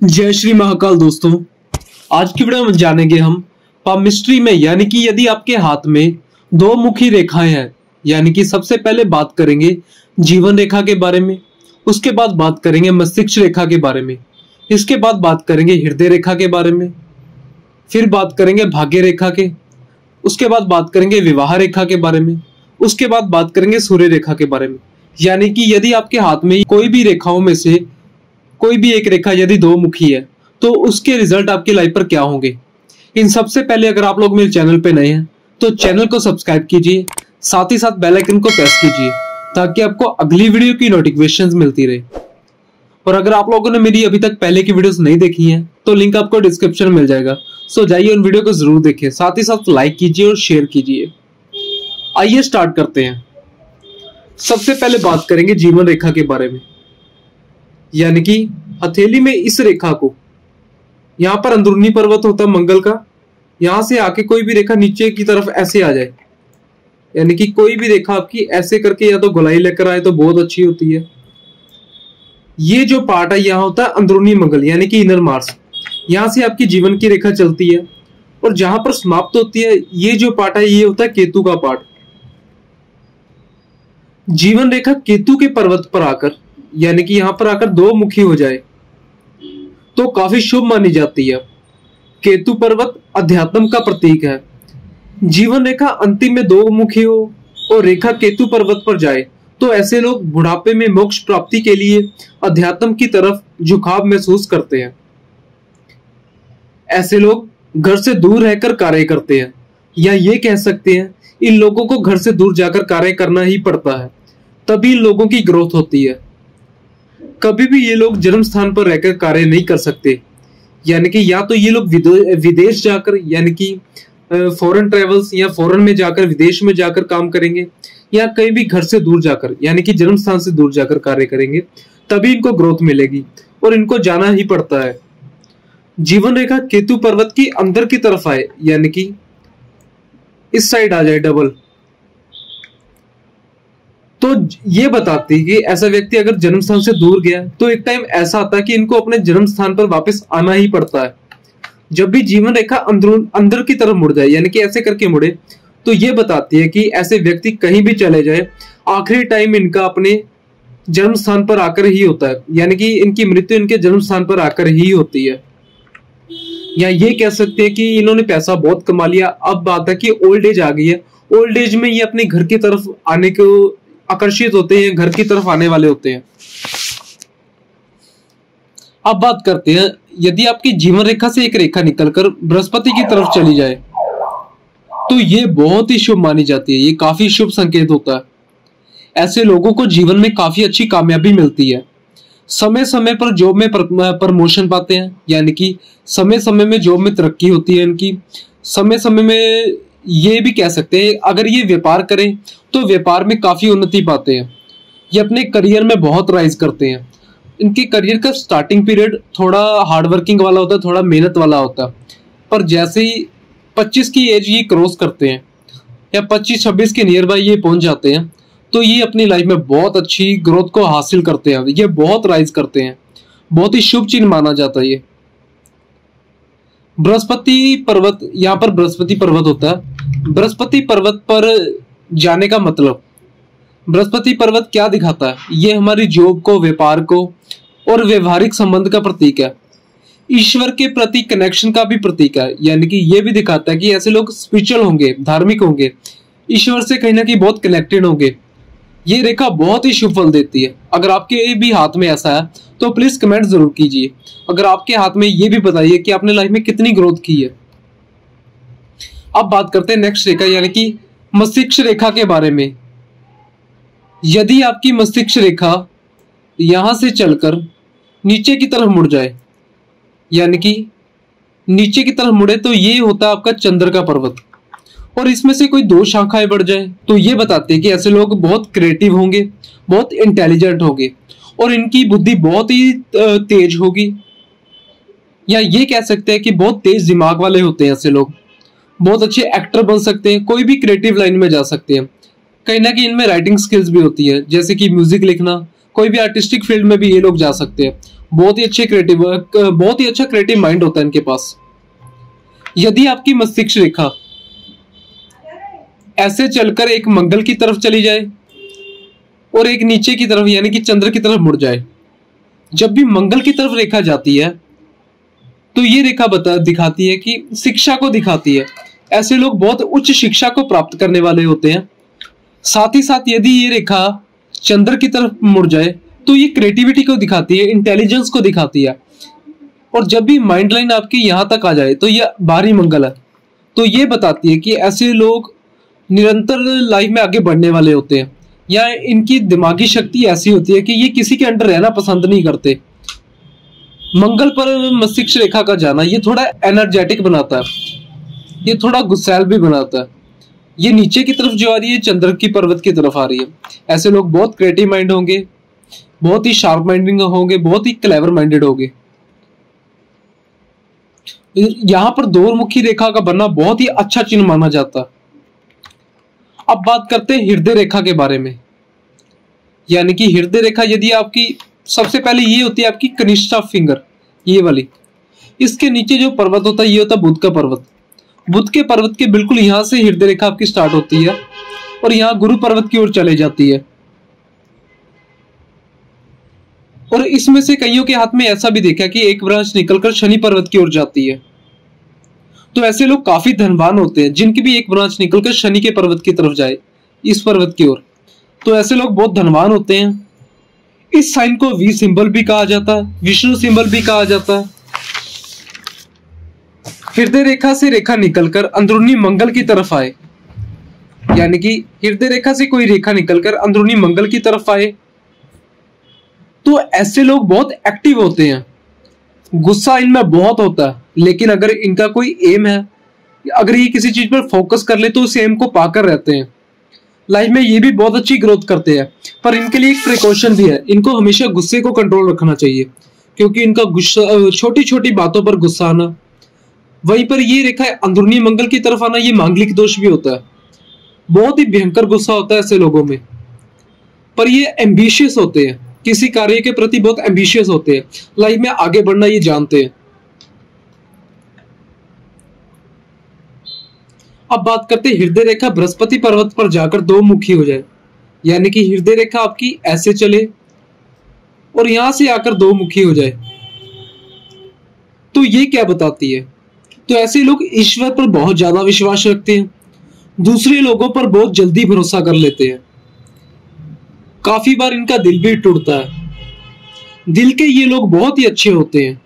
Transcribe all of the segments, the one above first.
जय श्री महाकाल दोस्तों। आज की वीडियो में जानेंगे हम पामिस्ट्री में, यानी कि यदि आपके हाथ में दो मुखी रेखाएं हैं, यानी कि सबसे पहले बात करेंगे जीवन रेखा के बारे में, उसके बाद बात करेंगे मस्तिष्क रेखा के बारे में, इसके बाद बात करेंगे हृदय रेखा के बारे में, फिर बात करेंगे भाग्य रेखा के, उसके बाद बात करेंगे विवाह रेखा के बारे में, उसके बाद बात करेंगे सूर्य रेखा के बारे में। यानी कि यदि आपके हाथ में कोई भी रेखाओं में से कोई भी एक रेखा यदि दो मुखी है तो उसके रिजल्ट आपकी लाइफ पर क्या होंगे। इन सबसे पहले अगर आप लोग मेरे चैनल पे नए हैं तो चैनल को सब्सक्राइब कीजिए, साथ ही साथ बेल आइकन को प्रेस कीजिए ताकि आपको अगली वीडियो की नोटिफिकेशंस मिलती रहे। और अगर आप लोगों ने मेरी अभी तक पहले की वीडियोस नहीं देखी हैं तो लिंक आपको डिस्क्रिप्शन में मिल जाएगा, सो जाइए उन वीडियो को जरूर देखें, साथ ही साथ लाइक कीजिए और शेयर कीजिए। आइए स्टार्ट करते हैं। सबसे पहले बात करेंगे जीवन रेखा के बारे में, यानी कि हथेली में इस रेखा को, यहां पर अंदरूनी पर्वत होता है मंगल का, यहां से आके कोई भी रेखा नीचे की तरफ ऐसे आ जाए, यानी कि कोई भी रेखा आपकी ऐसे करके या तो गोलाई लेकर आए तो बहुत अच्छी होती है। ये जो पार्ट है यहां होता है अंदरूनी मंगल, यानी कि इनर मार्स, यहां से आपकी जीवन की रेखा चलती है और जहां पर समाप्त होती है ये जो पार्ट है ये होता है केतु का पार्ट। जीवन रेखा केतु के पर्वत पर आकर, यानी कि यहां पर आकर दो मुखी हो जाए तो काफी शुभ मानी जाती है। केतु पर्वत अध्यात्म का प्रतीक है। जीवन रेखा अंतिम में दो मुखी हो और रेखा केतु पर्वत पर जाए तो ऐसे लोग बुढ़ापे में मोक्ष प्राप्ति के लिए अध्यात्म की तरफ झुकाव महसूस करते हैं। ऐसे लोग घर से दूर रहकर कार्य करते हैं, या ये कह सकते हैं इन लोगों को घर से दूर जाकर कार्य करना ही पड़ता है, तभी इन लोगों की ग्रोथ होती है। कभी भी ये लोग जन्म स्थान पर रहकर कार्य नहीं कर सकते, यानी कि या तो ये लोग विदेश जाकर, यानी कि फॉरेन ट्रेवल्स या फॉरेन में जाकर, विदेश में जाकर काम करेंगे, या कहीं भी घर से दूर जाकर, यानी कि जन्म स्थान से दूर जाकर कार्य करेंगे, तभी इनको ग्रोथ मिलेगी और इनको जाना ही पड़ता है। जीवन रेखा केतु पर्वत की अंदर की तरफ आए, यानी कि इस साइड आ जाए डबल, तो ये बताती है कि ऐसा व्यक्ति अगर जन्म स्थान से दूर गया तो एक टाइम ऐसा आता है कि इनको अपने जन्म स्थान पर वापस आना ही पड़ता है। जब भी जीवन रेखा अंदर की तरफ मुड़ जाए, यानी कि ऐसे करके मुड़े, तो ये बताती है कि ऐसे व्यक्ति कहीं भी चले जाए आखिरी टाइम इनका अपने जन्म स्थान पर आकर ही होता है, यानी कि इनकी मृत्यु इनके जन्म स्थान पर आकर ही होती है। या ये कह सकते हैं कि इन्होंने पैसा बहुत कमा लिया, अब बात है कि ओल्ड एज आ गई है, ओल्ड एज में ये अपने घर की तरफ आने को आकर्षित होते हैं, घर की तरफ आने वाले होते हैं। अब बात करते हैं, यदि आपकी जीवन रेखा से एक रेखा निकलकर बृहस्पति की तरफ चली जाए तो ये बहुत ही शुभ मानी जाती है, ये काफी शुभ संकेत होता है। ऐसे लोगों को जीवन में काफी अच्छी कामयाबी मिलती है, समय समय पर जॉब में प्रमोशन पाते हैं, यानी कि समय समय में जॉब में तरक्की होती है इनकी। समय समय में ये भी कह सकते हैं अगर ये व्यापार करें तो व्यापार में काफी उन्नति पाते हैं। ये अपने करियर में बहुत राइज करते हैं। इनके करियर का स्टार्टिंग पीरियड थोड़ा हार्डवर्किंग वाला होता है, थोड़ा मेहनत वाला होता है, पर जैसे ही 25 की एज ये क्रॉस करते हैं या 25-26 के नियर बाय ये पहुंच जाते हैं तो ये अपनी लाइफ में बहुत अच्छी ग्रोथ को हासिल करते हैं, ये बहुत राइज करते हैं, बहुत ही शुभ चिन्ह माना जाता है ये। बृहस्पति पर्वत, यहाँ पर बृहस्पति पर्वत होता है। बृहस्पति पर्वत पर जाने का मतलब, बृहस्पति पर्वत क्या दिखाता है, ये हमारी जॉब को, व्यापार को और व्यवहारिक संबंध का प्रतीक है। ईश्वर के प्रति कनेक्शन का भी प्रतीक है, यानी कि ये भी दिखाता है कि ऐसे लोग स्पिरिचुअल होंगे, धार्मिक होंगे, ईश्वर से कहीं ना कहीं बहुत कनेक्टेड होंगे। ये रेखा बहुत ही शुभ फल देती है। अगर आपके भी हाथ में ऐसा है तो प्लीज कमेंट जरूर कीजिए। अगर आपके हाथ में ये भी बताइए कि आपने लाइफ में कितनी ग्रोथ की है। अब बात करते हैं नेक्स्ट रेखा, यानी कि मस्तिष्क रेखा के बारे में। यदि आपकी मस्तिष्क रेखा यहां से चलकर नीचे की तरफ मुड़ जाए, यानी कि नीचे की तरफ मुड़े, तो ये होता है आपका चंद्र का पर्वत, और इसमें से कोई दो शाखाएं बढ़ जाए तो ये बताते हैं कि ऐसे लोग बहुत क्रिएटिव होंगे, बहुत इंटेलिजेंट होंगे और इनकी बुद्धि बहुत ही तेज होगी। या ये कह सकते हैं कि बहुत तेज दिमाग वाले होते हैं ऐसे लोग, बहुत अच्छे एक्टर बन सकते हैं, कोई भी क्रिएटिव लाइन में जा सकते हैं। कहीं ना कहीं इनमें राइटिंग स्किल्स भी होती है, जैसे कि म्यूजिक लिखना, कोई भी आर्टिस्टिक फील्ड में भी ये लोग जा सकते हैं। बहुत ही अच्छे क्रिएटिव, बहुत ही अच्छा क्रिएटिव माइंड होता है इनके पास। यदि आपकी मस्तिष्क रेखा ऐसे चलकर एक मंगल की तरफ चली जाए और एक नीचे की तरफ यानी कि चंद्र की तरफ मुड़ जाए, जब भी मंगल की तरफ रेखा जाती है तो ये रेखा दिखाती है कि शिक्षा को दिखाती है। ऐसे लोग बहुत उच्च शिक्षा को प्राप्त करने वाले होते हैं। साथ ही साथ यदि ये रेखा चंद्र की तरफ मुड़ जाए तो ये क्रिएटिविटी को दिखाती है, इंटेलिजेंस को दिखाती है। और जब भी माइंड लाइन आपकी यहां तक आ जाए तो ये बाहरी मंगल है, तो ये बताती है कि ऐसे लोग निरंतर लाइफ में आगे बढ़ने वाले होते हैं, या इनकी दिमागी शक्ति ऐसी होती है कि ये किसी के अंडर रहना पसंद नहीं करते। मंगल पर मस्तिष्क रेखा का जाना ये थोड़ा एनर्जेटिक बनाता है, ये थोड़ा गुस्सैल भी बनाता है। ये नीचे की तरफ जो आ रही है चंद्र की पर्वत की तरफ आ रही है। ऐसे लोग बहुत क्रिएटिव माइंड होंगे, बहुत ही शार्प माइंडिंग होंगे, बहुत ही क्लेवर माइंडेड होंगे। यहां पर दोमुखी रेखा का बनना बहुत ही अच्छा चिन्ह माना जाता है। अब बात करते हैं हृदय रेखा के बारे में। यानी कि हृदय रेखा यदि आपकी, सबसे पहले ये होती है आपकी कनिष्ठा फिंगर, ये वाली। इसके नीचे जो पर्वत होता है ये होता है बुध का पर्वत। बुध के पर्वत के बिल्कुल यहां से हृदय रेखा आपकी स्टार्ट होती है और यहां गुरु पर्वत की ओर चले जाती है। और इसमें से कईयों के हाथ में ऐसा भी देखा कि एक ब्रांच निकलकर शनि पर्वत की ओर जाती है। तो ऐसे लोग काफी धनवान होते हैं जिनकी भी एक ब्रांच निकलकर शनि के पर्वत की तरफ जाए, इस पर्वत की ओर। तो ऐसे लोग बहुत धनवान होते हैं। इस साइन को वी सिंबल भी कहा जाता है, विष्णु सिंबल भी कहा जाता है। हृदय रेखा से रेखा निकलकर अंदरूनी मंगल की तरफ आए, यानी कि हृदय रेखा से कोई रेखा निकलकर अंदरूनी मंगल की तरफ आए, तो ऐसे लोग बहुत एक्टिव होते हैं। गुस्सा इनमें बहुत होता है, लेकिन अगर इनका कोई एम है, अगर ये किसी चीज पर फोकस कर ले तो उस एम को पाकर रहते हैं। लाइफ में ये भी बहुत अच्छी ग्रोथ करते हैं। पर इनके लिए एक प्रिकॉशन भी है, इनको हमेशा गुस्से को कंट्रोल रखना चाहिए, क्योंकि इनका गुस्सा, छोटी छोटी बातों पर गुस्सा आना, वहीं पर ये रेखा अंदरूनी मंगल की तरफ आना, ये मांगलिक दोष भी होता है। बहुत ही भयंकर गुस्सा होता है ऐसे लोगों में। पर ये एम्बिशियस होते हैं, किसी कार्य के प्रति बहुत एम्बिशियस होते हैं, लाइफ में आगे बढ़ना ये जानते हैं। अब बात करते हैं हृदय रेखा बृहस्पति पर्वत पर जाकर दो मुखी हो जाए, यानी कि हृदय रेखा आपकी ऐसे चले और यहां से आकर दो मुखी हो जाए। तो ये क्या बताती है? तो ऐसे लोग ईश्वर पर बहुत ज्यादा विश्वास रखते हैं, दूसरे लोगों पर बहुत जल्दी भरोसा कर लेते हैं। काफी बार इनका दिल भी टूटता है। दिल के ये लोग बहुत ही अच्छे होते हैं,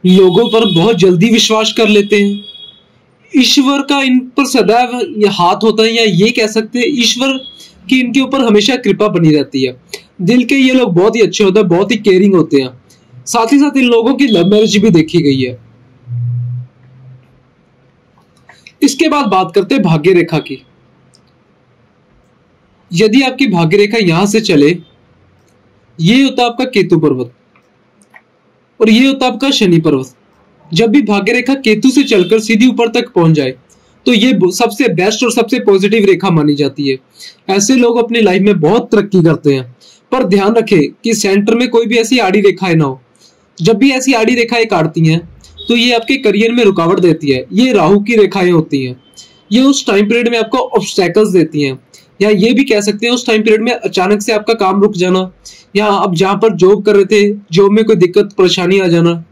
लोगों पर बहुत जल्दी विश्वास कर लेते हैं। ईश्वर का इन पर सदैव ये हाथ होता है, या ये कह सकते हैं ईश्वर की इनके ऊपर हमेशा कृपा बनी रहती है। दिल के ये लोग बहुत ही अच्छे होते हैं, बहुत ही केयरिंग होते हैं। साथ ही साथ इन लोगों की लव मैरिज भी देखी गई है। इसके बाद बात करते हैं भाग्य रेखा की। यदि आपकी भाग्य रेखा यहां से चले, ये होता आपका केतु पर्वत और ये होता आपका शनि पर्वत। जब भी भाग्य रेखा केतु से चलकर सीधी ऊपर तक पहुंच जाए तो ये सबसे बेस्ट और सबसे पॉजिटिव रेखा मानी जाती है। ऐसे लोग अपनी लाइफ में बहुत तरक्की करते हैं। पर ध्यान रखें कि सेंटर में कोई भी ऐसी आड़ी रेखाएं ना हो। जब भी ऐसी आड़ी रेखाएं काटती हैं तो ये आपके करियर में रुकावट देती है। ये राहु की रेखाएं होती हैं। ये उस टाइम पीरियड में आपको ऑब्स्टेकल्स देती हैं, या ये भी कह सकते हैं उस टाइम पीरियड में अचानक से आपका काम रुक जाना, या आप जहां पर जॉब कर रहे थे जॉब में कोई दिक्कत परेशानी आ जाना।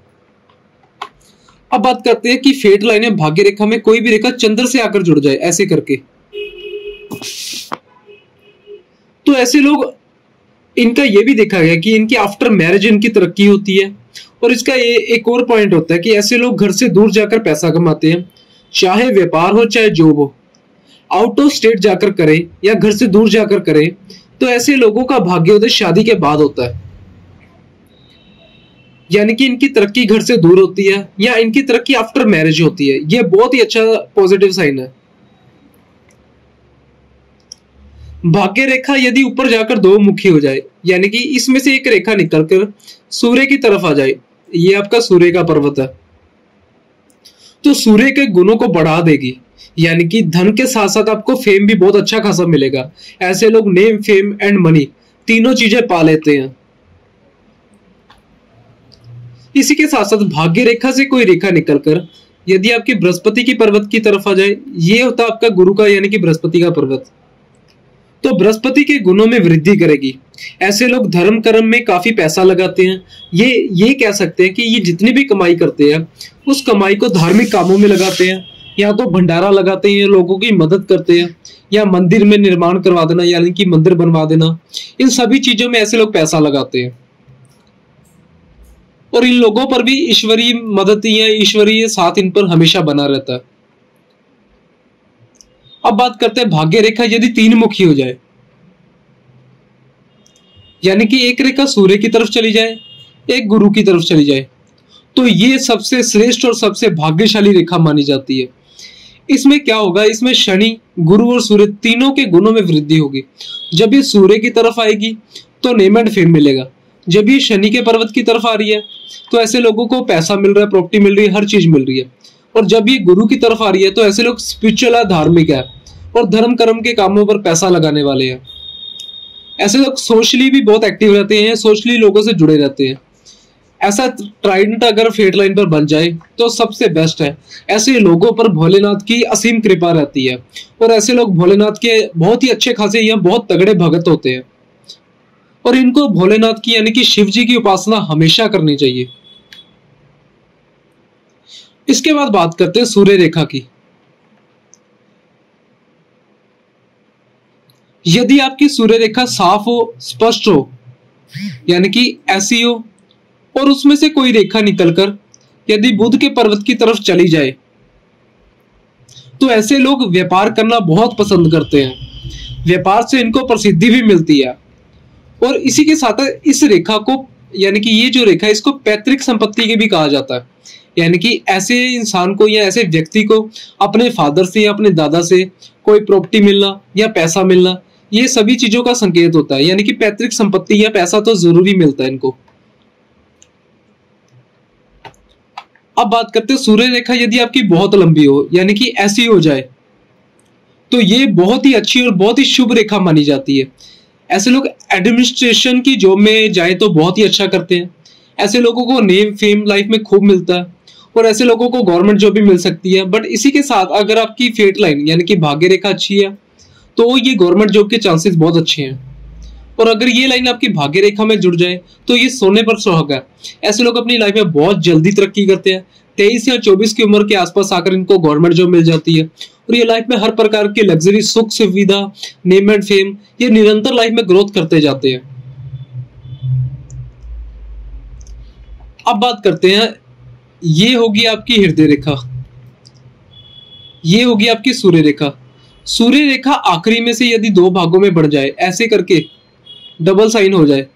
अब बात करते हैं कि फेट लाइनें भाग्य रेखा में कोई भी रेखा चंद्र से आकर जुड़ जाए ऐसे करके, तो ऐसे लोग, इनका ये भी देखा गया कि इनकी आफ्टर मैरिज इनकी तरक्की होती है। और इसका एक और पॉइंट होता है कि ऐसे लोग घर से दूर जाकर पैसा कमाते हैं, चाहे व्यापार हो चाहे जॉब हो। आउट ऑफ स्टेट जाकर करें या घर से दूर जाकर करें, तो ऐसे लोगों का भाग्योदय शादी के बाद होता है। यानी कि इनकी तरक्की घर से दूर होती है या इनकी तरक्की आफ्टर मैरिज होती है। यह बहुत ही अच्छा पॉजिटिव साइन है। भाग्य रेखा यदि ऊपर जाकर दो मुखी हो जाए, यानी कि इसमें से एक रेखा निकलकर सूर्य की तरफ आ जाए, ये आपका सूर्य का पर्वत है, तो सूर्य के गुणों को बढ़ा देगी। यानी कि धन के साथ साथ आपको फेम भी बहुत अच्छा खासा मिलेगा। ऐसे लोग नेम, फेम एंड मनी तीनों चीजें पा लेते हैं। इसी के साथ साथ भाग्य रेखा से कोई रेखा निकलकर यदि आपकी बृहस्पति की पर्वत की तरफ आ जाए, ये होता है आपका गुरु का यानी कि बृहस्पति का पर्वत, तो बृहस्पति के गुणों में वृद्धि करेगी। ऐसे लोग धर्म कर्म में काफी पैसा लगाते हैं। ये कह सकते हैं कि ये जितनी भी कमाई करते हैं उस कमाई को धार्मिक कामों में लगाते हैं, या तो भंडारा लगाते हैं, लोगों की मदद करते हैं, या मंदिर में निर्माण करवा देना यानी कि मंदिर बनवा देना, इन सभी चीजों में ऐसे लोग पैसा लगाते हैं। और इन लोगों पर भी ईश्वरीय मदद या ईश्वरीय साथ इन पर हमेशा बना रहता है। अब बात करते हैं भाग्य रेखा यदि 3 मुखी हो जाए, यानी कि एक रेखा सूर्य की तरफ चली जाए, एक गुरु की तरफ चली जाए, तो ये सबसे श्रेष्ठ और सबसे भाग्यशाली रेखा मानी जाती है। इसमें क्या होगा, इसमें शनि, गुरु और सूर्य तीनों के गुणों में वृद्धि होगी। जब ये सूर्य की तरफ आएगी तो नेम एंड फेम मिलेगा। जब ये शनि के पर्वत की तरफ आ रही है तो ऐसे लोगों को पैसा मिल रहा है, प्रॉपर्टी मिल रही है, हर चीज मिल रही है। और जब ये गुरु की तरफ आ रही है तो ऐसे लोग स्पिरिचुअल है, धार्मिक है और धर्म कर्म के कामों पर पैसा लगाने वाले हैं। ऐसे लोग सोशली भी बहुत एक्टिव रहते हैं, सोशली लोगों से जुड़े रहते हैं। ऐसा ट्राइडेंट अगर फेट लाइन पर बन जाए तो सबसे बेस्ट है। ऐसे लोगों पर भोलेनाथ की असीम कृपा रहती है और ऐसे लोग भोलेनाथ के बहुत ही अच्छे खासे या बहुत तगड़े भगत होते हैं और इनको भोलेनाथ की यानी कि शिव जी की उपासना हमेशा करनी चाहिए। इसके बाद बात करते हैं सूर्य रेखा की। यदि आपकी सूर्य रेखा साफ हो, स्पष्ट हो, यानी कि ऐसी हो और उसमें से कोई रेखा निकलकर यदि बुध के पर्वत की तरफ चली जाए तो ऐसे लोग व्यापार करना बहुत पसंद करते हैं। व्यापार से इनको प्रसिद्धि भी मिलती है। और इसी के साथ इस रेखा को यानी कि ये जो रेखा है इसको पैतृक संपत्ति के भी कहा जाता है। यानी कि ऐसे इंसान को या ऐसे व्यक्ति को अपने फादर से या अपने दादा से कोई प्रॉपर्टी मिलना या पैसा मिलना, ये सभी चीजों का संकेत होता है। यानी कि पैतृक संपत्ति या पैसा तो जरूरी मिलता है इनको। अब बात करते हैं सूर्य रेखा यदि आपकी बहुत लंबी हो यानी कि ऐसी हो जाए तो ये बहुत ही अच्छी और बहुत ही शुभ रेखा मानी जाती है। ऐसे लोग एडमिनिस्ट्रेशन की जॉब में जाए तो बहुत ही अच्छा करते हैं। ऐसे लोगों को नेम फेम लाइफ में खूब मिलता है और ऐसे लोगों को गवर्नमेंट जॉब भी मिल सकती है। बट इसी के साथ अगर आपकी फेट लाइन यानी कि भाग्य रेखा अच्छी है तो ये गवर्नमेंट जॉब के चांसेस बहुत अच्छे हैं। और अगर ये लाइन आपकी भाग्य रेखा में जुड़ जाए तो ये सोने पर सुहागा है। ऐसे लोग अपनी लाइफ में बहुत जल्दी तरक्की करते हैं। 23 या 24 की उम्र के आसपास आकर इनको गवर्नमेंट जॉब मिल जाती है और ये लाइफ में हर प्रकार की लग्जरी, सुख सुविधा, नेम एंड फेम, ये निरंतर लाइफ में ग्रोथ करते जाते हैं। अब बात करते हैं, ये होगी आपकी हृदय रेखा, ये होगी आपकी सूर्य रेखा। सूर्य रेखा आखिरी में से यदि 2 भागों में बढ़ जाए, ऐसे करके डबल साइन हो जाए,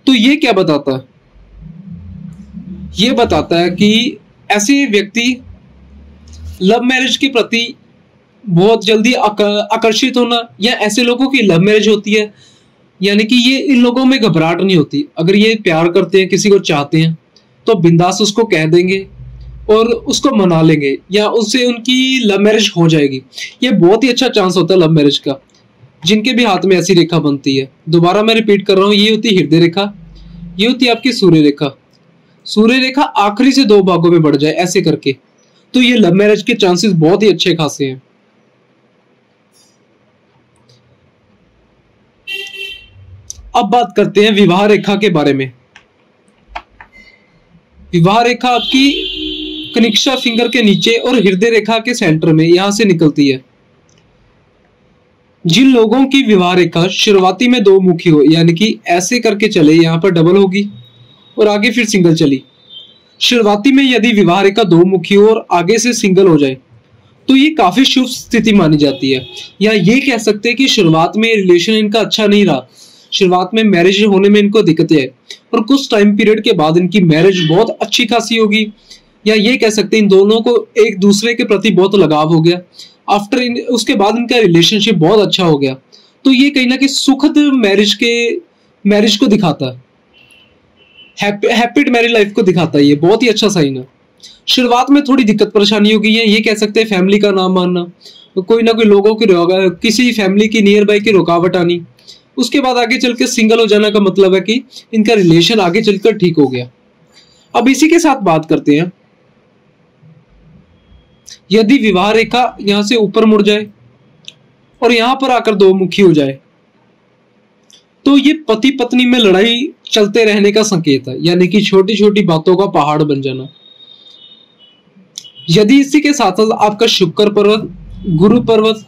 तो ये क्या बताता है? ये बताता है कि ऐसे व्यक्ति लव मैरिज के प्रति बहुत जल्दी आकर्षित होना, या ऐसे लोगों की लव मैरिज होती है यानी कि ये इन लोगों में घबराहट नहीं होती। अगर ये प्यार करते हैं, किसी को चाहते हैं तो बिंदास उसको कह देंगे और उसको मना लेंगे या उससे उनकी लव मैरिज हो जाएगी। ये बहुत ही अच्छा चांस होता है लव मैरिज का जिनके भी हाथ में ऐसी रेखा बनती है। दोबारा मैं रिपीट कर रहा हूँ, ये होती है हृदय रेखा, ये होती है आपकी सूर्य रेखा। सूर्य रेखा आखिरी से 2 भागों में बढ़ जाए ऐसे करके, तो ये लव मैरिज के चांसेस बहुत ही अच्छे खासे हैं। अब बात करते हैं विवाह रेखा के बारे में। विवाह रेखा आपकी कनिष्का फिंगर के नीचे और हृदय रेखा के सेंटर में यहां से निकलती है। जिन लोगों की विवाह रेखा शुरुआती में 2 मुखी हो यानी कि ऐसे करके चले, यहां पर डबल होगी और आगे फिर सिंगल चली। शुरुआती में यदि विवाह रेखा 2 मुखी हो और आगे से सिंगल हो जाए तो ये काफी शुभ स्थिति मानी जाती है। या ये कह सकते हैं कि शुरुआत में रिलेशन इनका अच्छा नहीं रहा, शुरुआत में मैरिज होने में इनको दिक्कतें है और कुछ टाइम पीरियड के बाद इनकी मैरिज बहुत अच्छी खासी होगी। या ये कह सकते हैं इन दोनों को एक दूसरे के प्रति बहुत लगाव हो गया, उसके बाद इनका रिलेशनशिप बहुत अच्छा हो गया। तो ये कहीं ना कहीं सुखद मैरिज को दिखाता है, हैप्पी मैरिज लाइफ को दिखाता है। ये बहुत ही अच्छा साइन है। शुरुआत में थोड़ी दिक्कत परेशानी हो गई है, ये कह सकते हैं फैमिली का ना मानना, कोई ना कोई लोगों की किसी फैमिली की नियर बाय की रुकावट आनी, उसके बाद आगे चल के सिंगल हो जाना का मतलब है कि इनका रिलेशन आगे चलकर ठीक हो गया। अब इसी के साथ बात करते हैं, यदि विवाह रेखा यहां से ऊपर मुड़ जाए और यहां पर आकर दो मुखी हो जाए तो ये पति पत्नी में लड़ाई चलते रहने का संकेत है, यानी कि छोटी छोटी बातों का पहाड़ बन जाना। यदि इसी के साथ साथ आपका शुक्र पर्वत, गुरु पर्वत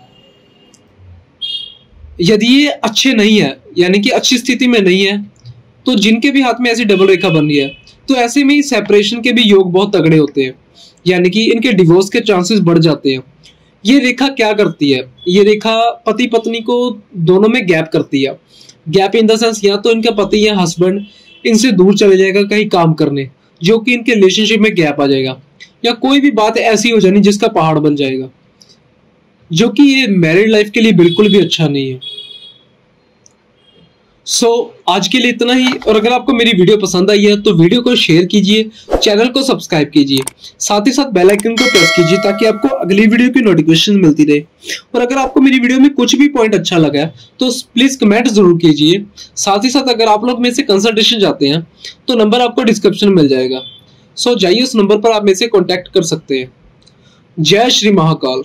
यदि ये अच्छे नहीं है, यानी कि अच्छी स्थिति में नहीं है, तो जिनके भी हाथ में ऐसी डबल रेखा बन रही है तो ऐसे में सेपरेशन के भी योग बहुत तगड़े होते हैं, यानी कि इनके डिवोर्स के चांसेस बढ़ जाते हैं। ये रेखा क्या करती है, ये रेखा पति पत्नी को दोनों में गैप करती है। गैप इन द सेंस, या तो इनका पति या हस्बैंड इनसे दूर चले जाएगा कहीं काम करने, जो कि इनके रिलेशनशिप में गैप आ जाएगा, या कोई भी बात ऐसी हो जानी जिसका पहाड़ बन जाएगा, जो कि ये मैरिड लाइफ के लिए बिल्कुल भी अच्छा नहीं है। आज के लिए इतना ही, और अगर आपको मेरी वीडियो पसंद आई है तो वीडियो को शेयर कीजिए, चैनल को सब्सक्राइब कीजिए, साथ ही साथ बेल आइकन को प्रेस कीजिए ताकि आपको अगली वीडियो की नोटिफिकेशन मिलती रहे। और अगर आपको मेरी वीडियो में कुछ भी पॉइंट अच्छा लगा है तो प्लीज कमेंट जरूर कीजिए। साथ ही साथ अगर आप लोग मेरे से कंसल्टेशन चाहते हैं तो नंबर आपको डिस्क्रिप्शन में मिल जाएगा। जाइए उस नंबर पर आप मेरे से कॉन्टैक्ट कर सकते हैं। जय श्री महाकाल।